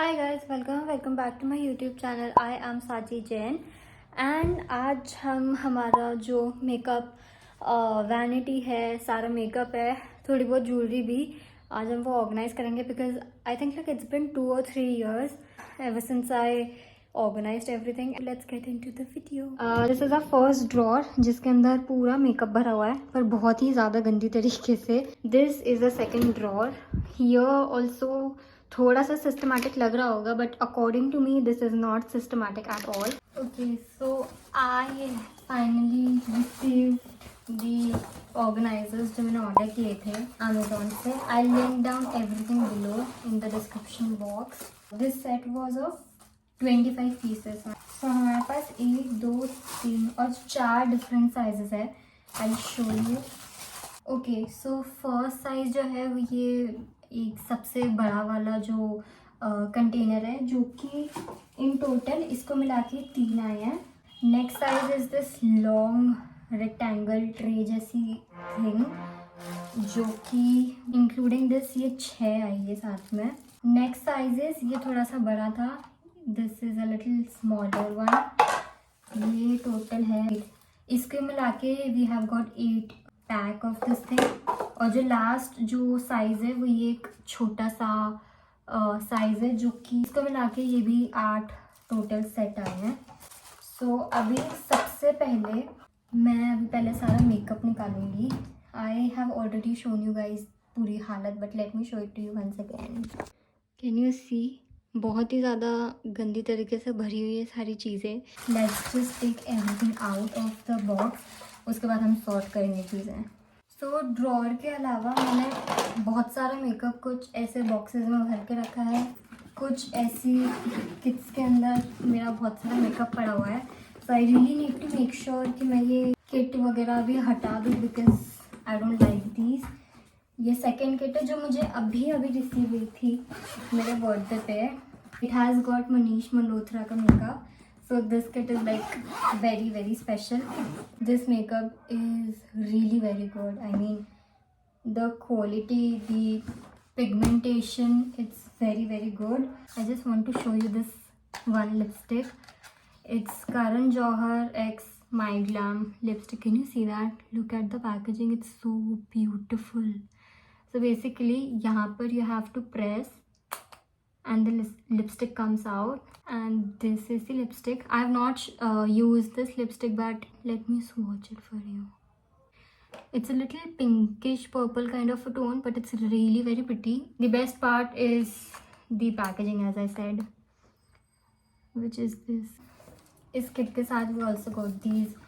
Hi guys, welcome back to my YouTube channel. I am Sachi Jain and आज हम हमारा जो मेकअप वैनिटी है, सारा मेकअप है, थोड़ी बहुत ज्वेलरी भी आज हम वो ऑर्गेनाइज करेंगे because I think like it's been 2 or 3 years ever since I organized everything. Let's get into the video. This is our first drawer जिसके अंदर पूरा मेकअप भरा हुआ है पर बहुत ही ज़्यादा गंदी तरीके से. This is the second drawer. Here also थोड़ा सा सिस्टमैटिक लग रहा होगा but according to me this is not systematic at all. Okay, so I finally receive the organisers जो मैंने ऑर्डर किए थे अमेजोन से. I link down everything below in the description box. This set was of 25 pieces. So हमारे पास 1 2 3 और 4 different sizes है. I show you. Okay, so first size जो है वो ये एक सबसे बड़ा वाला जो कंटेनर है, जो कि इन टोटल इसको मिला के 3 आए हैं. Next size is this long rectangle tray जैसी थिंग, जो कि इंक्लूडिंग दिस ये 6 आई है साथ में. नेक्स्ट साइजेस ये थोड़ा सा बड़ा था. This is a little smaller one. ये टोटल है, इसके मिला के we have got 8 pack of this thing. और जो लास्ट जो साइज़ है वो ये एक छोटा सा साइज़ है, जो कि इसको मिला के ये भी 8 टोटल सेट आए हैं. सो अभी सबसे पहले मैं अभी पहले सारा मेकअप निकालूंगी. I have already shown you guys पूरी हालत, but let me show it to you once again. Can you see? बहुत ही ज़्यादा गंदी तरीके से भरी हुई है सारी चीज़ें. Let's just take everything out of the box. उसके बाद हम सॉर्ट करेंगे चीज़ें. तो ड्रॉअर के अलावा मैंने बहुत सारा मेकअप कुछ ऐसे बॉक्सेस में भर के रखा है, कुछ ऐसी किट्स के अंदर मेरा बहुत सारा मेकअप पड़ा हुआ है. So I really need to make sure कि मैं ये किट वगैरह भी हटा दूँ because I don't like these. ये सेकेंड किट है जो मुझे अभी रिसीव हुई थी मेरे बर्थडे पे. It has got Manish Malhotra का makeup. So this kit is like very special. This makeup is really very good. I mean, the quality, the pigmentation, it's very good. I just want to show you this one lipstick. It's Karan Johar X My Glam lipstick. Can you see that? Look at the packaging. It's so beautiful. So basically, यहाँ पर you have to press and the lipstick comes out, and this is the lipstick. I have not used this lipstick, but let me swatch it for you. It's a little pinkish purple kind of a tone, but it's really very pretty. The best part is the packaging, as I said, which is this. इस kit के साथ we also got these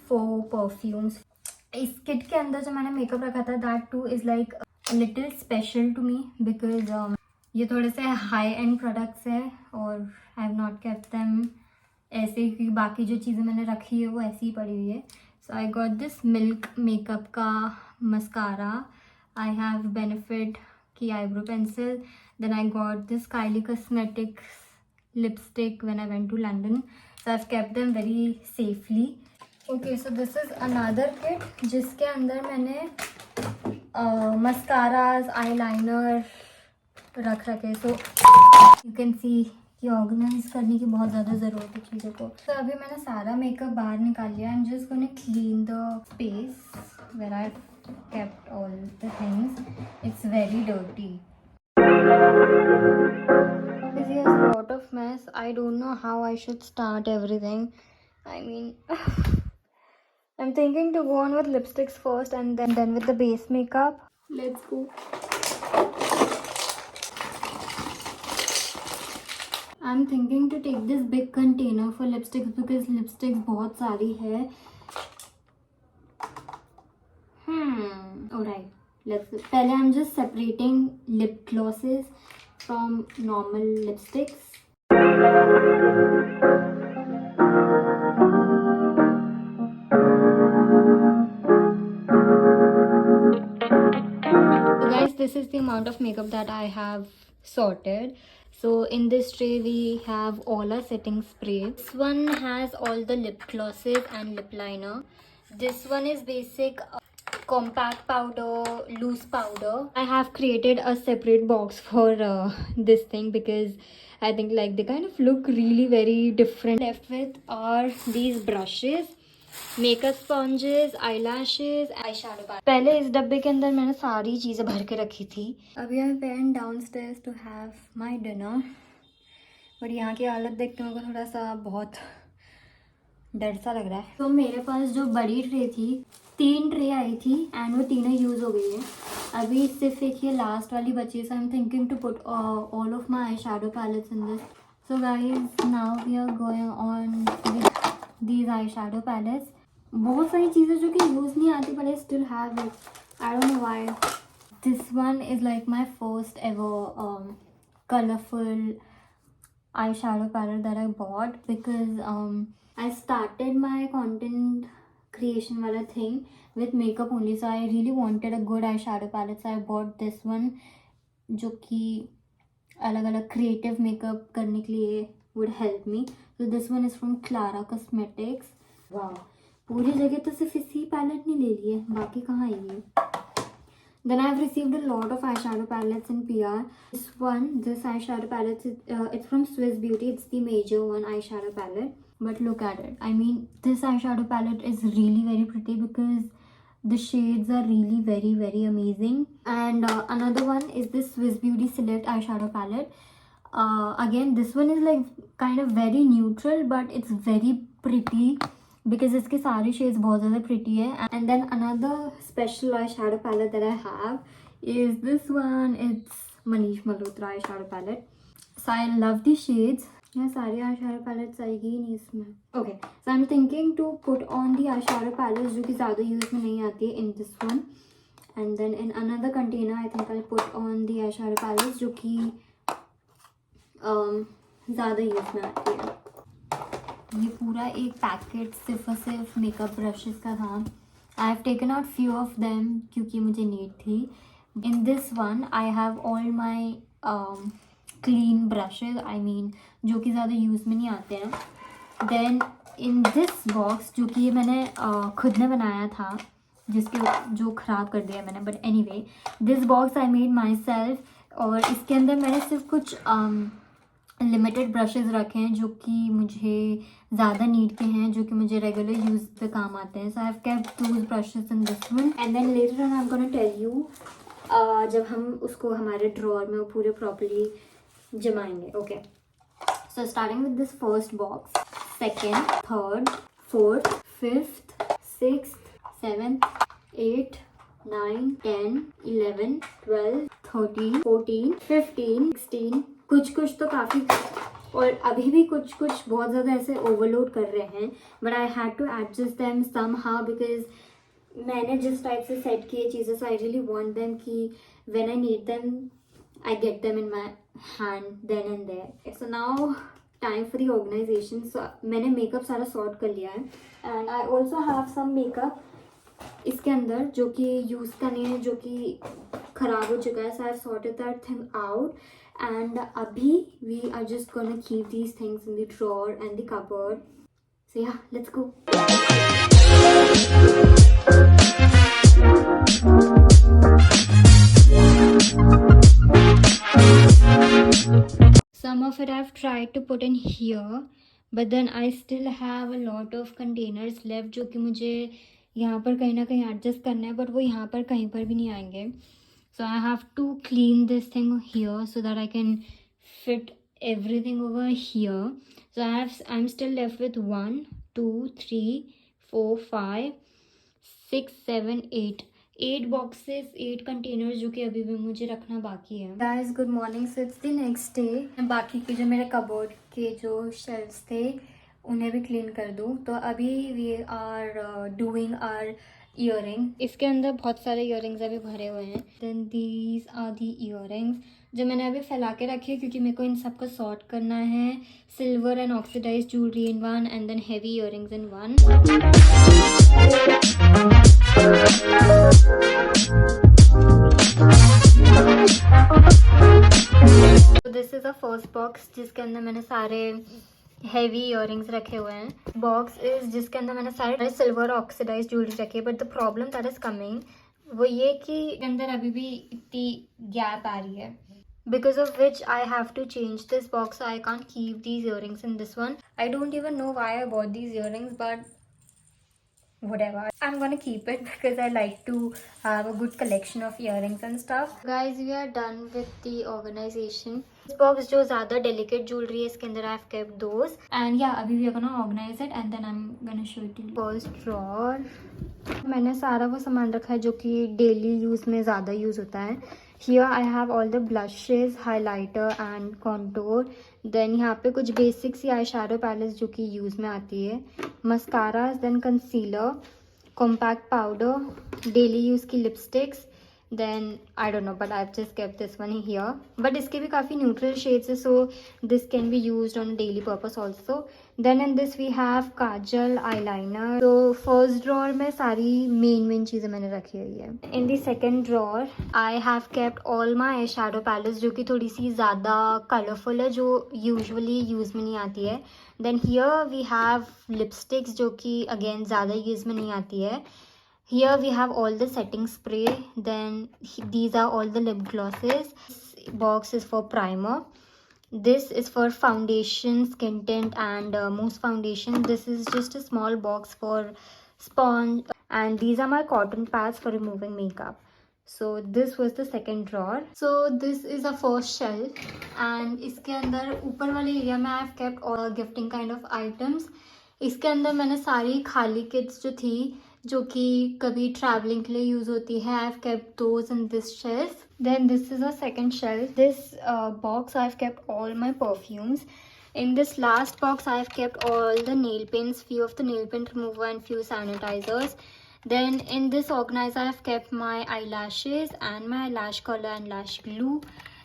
4 perfumes. इस kit के अंदर जो मैंने makeup रखा था, that too is like a little special to me because ये थोड़े से हाई एंड प्रोडक्ट्स है और I have not kept them ऐसे ही, क्योंकि बाकी जो चीज़ें मैंने रखी है वो ऐसी ही पड़ी हुई है. So I got this Milk Makeup का मस्कारा. आई हैव बेनिफिट की eyebrow pencil. Then I got this Kylie Cosmetics lipstick when I went to London. So I have kept them very safely. Okay, so this is another kit जिसके अंदर मैंने mascaras, eyeliner रख रखे. So you can see कि organise करने की बहुत ज़्यादा ज़रूरत है चीज़ों को. तो अभी मैंने सारा मेकअप बाहर निकाल लिया. I am just gonna clean the space where I kept all the things. It's very dirty. This is a lot of mess. I don't know how I should start everything. I mean, I'm thinking to go on with lipsticks first and then with the base makeup. Let's go. I'm thinking to take this big container for lipsticks because lipsticks बहुत सारी है. Alright, let's. पहले I'm just separating lip glosses from normal lipsticks. So guys, this is the amount of makeup that I have sorted. So in this tray we have all our setting spray. This one has all the lip glosses and lip liner. This one is basic. compact powder, loose powder. I have created a separate box for this thing because I think like they kind of look really very different. Left with are these brushes, makeup sponges, eyelashes, eyeshadow palette. पहले इस डब्बे के अंदर मैंने सारी चीज़ें भर के रखी थी. अभी I went downstairs to have my dinner, but यहाँ की हालत देख के मेरे को थोड़ा सा बहुत डर सा लग रहा है. तो मेरे पास जो बड़ी ट्रे थी, 3 ट्रे आई थी एंड वो तीनों यूज़ हो गई है. अभी सिर्फ एक ये लास्ट वाली बची है. So I am thinking to put all of my eye shadow palettes in this. So guys now we are going on with these eye shadow palettes. बहुत सारी चीज़ें जो कि यूज़ नहीं आती but I still have it. I don't know why. This one is like my first ever colorful eyeshadow palette that I bought because I started my content creation wala thing with makeup only, so I really wanted a good eyeshadow palette, so I bought this one जो कि अलग अलग creative makeup करने के लिए would help me. So this one is from Clara Cosmetics. Wow, पूरी जगह तो सिर्फ इसी पैलेट नहीं ले लिए, बाकी कहाँ है ये. Then I've received a lot of eyeshadow palettes in PR. This eyeshadow palette, it's from Swiss Beauty. It's the major one eyeshadow palette. But look at it. I mean, this eyeshadow palette is really very pretty because the shades are really very very amazing. And another one is this Swiss Beauty Select eyeshadow palette. Again, this one is like kind of very neutral, but it's very pretty because इसके सारे shades बहुत ज़्यादा pretty है. And then another special eyeshadow palette that I have is this one. It's Manish Malhotra eyeshadow palette. So I love the shades. यहाँ सारी eyeshadow palettes आएगी ही नहीं इसमें. Okay, so I'm thinking to put on the eyeshadow palettes जो कि ज़्यादा use में नहीं आती है in this one. And then in another container I think I'll put on the eyeshadow palettes जो कि ज़्यादा यूज़ में आती है. ये पूरा एक पैकेट सिर्फ और सिर्फ मेकअप ब्रशेस का था. I have taken out few of them क्योंकि मुझे नीड थी. इन this one I have all my clean brushes, I mean जो कि ज़्यादा यूज़ में नहीं आते हैं. देन इन दिस बॉक्स जो कि ये मैंने खुद ने बनाया था, जिसके जो ख़राब कर दिया मैंने, but anyway this box I made my self. और इसके अंदर मैंने सिर्फ कुछ लिमिटेड ब्रशेज़ रखे हैं जो कि मुझे ज़्यादा नीड के हैं, जो कि मुझे रेगुलर यूज़ पे काम आते हैं. So I have kept those brushes in this one. And then later on I am gonna tell you जब हम उसको हमारे ड्रॉअर में वो पूरे प्रॉपर्ली जमाएंगे. Okay, so starting with this first box, second, third, fourth, fifth, sixth, seventh, 8, 9, 10, 11, 12, 13, 14, 15, 16. कुछ तो काफ़ी, और अभी भी कुछ बहुत ज़्यादा ऐसे ओवरलोड कर रहे हैं. But I had to adjust them somehow because मैंने जिस टाइप से सेट किए चीज़ें, so I really want them कि when I need them I get them in my hand then and there. So now time for the organisation. So मैंने makeup सारा sort कर लिया है. And I also have some makeup इसके अंदर जो कि यूज़ का नहीं है, जो कि ख़राब हो चुका है. So I have sorted that thing out. And abhi we are just gonna keep these things in the drawer and the cupboard. So yeah, let's go. Some of it I've tried to put in here, but then I still have a lot of containers left जो कि मुझे यहाँ पर कहीं ना कहीं adjust करना है, but वो यहाँ पर कहीं पर भी नहीं आएंगे. So I have to clean this thing here so that I can fit everything over here. So I'm still left with 1, 2, 3, 4, 5, 6, 7, 8 boxes, 8 containers जो कि अभी भी मुझे रखना बाकी है. Guys, good morning. So it's the next day. बाकी के जो मेरे कबोर्ड के जो शेल्फ्स थे उन्हें भी क्लीन कर दूँ. तो अभी we are doing our earring. इसके अंदर बहुत सारे ईयरिंग्स अभी भरे हुए हैं. Then these are the earrings जो मैंने अभी फैला के रखी है क्योंकि मेरे को इन सबको सॉर्ट करना है. Silver and oxidise jewellery in one and then heavy earrings in one. This is a first box जिसके अंदर मैंने सारे हेवी इयररिंग्स रखे हुए हैं। बॉक्स इज जिसके अंदर मैंने सारे सिल्वर ऑक्सीडाइज ज्वेलरी रखी है, but the problem that is coming वो ये कि अंदर अभी भी इतनी गैप आ रही है, because of which I have to change this box. So I can't keep these earrings in this one. I don't even know why I bought these earrings, but whatever, I'm gonna keep it because I like to have a good collection of earrings and stuff. Guys, we are done with the organization. This box जो ज़्यादा delicate jewelry है इसके अंदर I've kept those, and yeah, अभी we are gonna organize it and then I'm gonna show it to you. First drawer, मैंने सारा वो सामान रखा है जो कि डेली यूज़ में ज़्यादा यूज़ होता है. Here I have all the blushes, highlighter and contour. Then यहाँ पे कुछ बेसिक सी आई शैडो पैलेट जो कि यूज़ में आती है. Mascaras, then concealer, compact powder, daily use की lipsticks. Then I don't know, but I've just kept this one here. But इसके भी काफ़ी neutral shades है, so this can be used on a daily purpose also. Then in this we have Kajal, eyeliner. So first drawer में सारी main चीज़ें मैंने रखी हुई है. In the second drawer I have kept all my eyeshadow palettes जो कि थोड़ी सी ज़्यादा colourful है, जो usually use में नहीं आती है. Then here we have lipsticks जो कि again ज़्यादा use में नहीं आती है. Here we have all the setting spray. Then these are all the lip glosses. This box is for primer. This is for foundation, skin tint and mousse foundation. This is just a small box for sponge, and these are my cotton pads for removing makeup. So this was the second drawer. So this is a first shelf, and इसके अंदर ऊपर वाले area में I have kept all gifting kind of items. इसके अंदर मैंने सारी खाली किट्स जो थी जो कि कभी ट्रैवलिंग के लिए यूज़ होती है, I have kept those in this shelf. Then this is a second shelf. This box I have kept all my perfumes. In this last box I have kept all the nail pins, few of the nail pin remover and few sanitizers. Then in this organizer I have kept my eyelashes and my lash color and lash glue.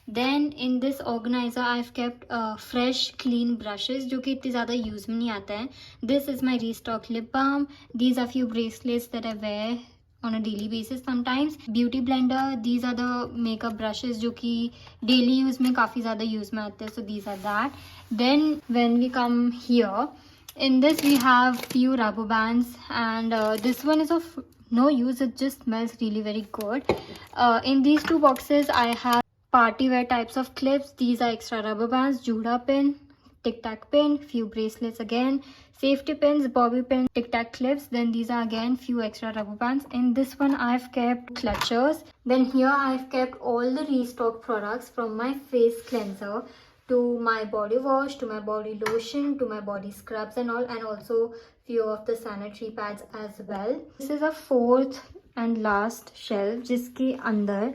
Then in this organizer I have kept fresh clean brushes जो कि इतनी ज़्यादा use में नहीं आता है. This is my restock lip balm. These are few bracelets that I wear on a daily basis sometimes. Beauty blender. These are the makeup brushes जो कि daily use में काफ़ी ज़्यादा use में आते हैं. So these are that. Then when we come here, in this we have few rubber bands, and this one is of no use. It just smells really very good. In these two boxes I have party wear types of clips. These are extra rubber bands, Juda pin, tic tac pin, few bracelets again, safety pins, bobby pin, tic tac clips. Then these are again few extra rubber bands. In this one I've kept clutchers. Then here I've kept all the restock products, from my face cleanser to my body wash to my body lotion to my body scrubs and all, and also few of the sanitary pads as well. This is a fourth and last shelf जिसके अंदर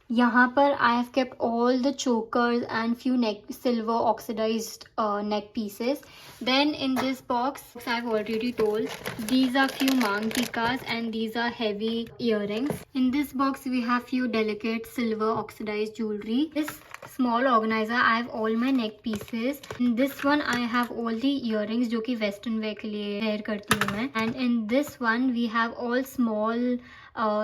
यहाँ पर I have kept all the chokers and few silver oxidized neck pieces. Then in this box I've already told, these are few mang tikas and these are heavy earrings. In this box we have few delicate silver oxidized jewelry. This small organizer I have all my neck pieces. In this one I have all the earrings जो कि western wear के लिए wear करती हूँ मैं. And in this one we have all small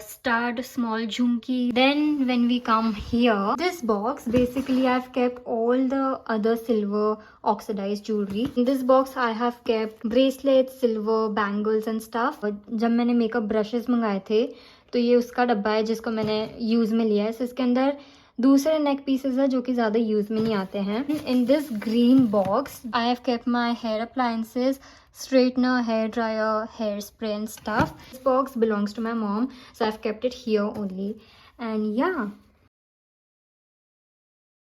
stud, small jhumki. Then when we come here, this box basically I've kept all the other silver oxidized jewelry. In this box I have kept bracelets, silver bangles and stuff. जब मैंने makeup brushes मंगाए थे तो ये उसका डब्बा है जिसको मैंने यूज में लिया है. So इसके अंदर दूसरे नेक पीसेस है जो कि ज़्यादा यूज में नहीं आते हैं. In this green box I have kept my hair appliances, straightener, hair dryer, hairspray and stuff. This box belongs to my mom, so I've kept it here only. And yeah,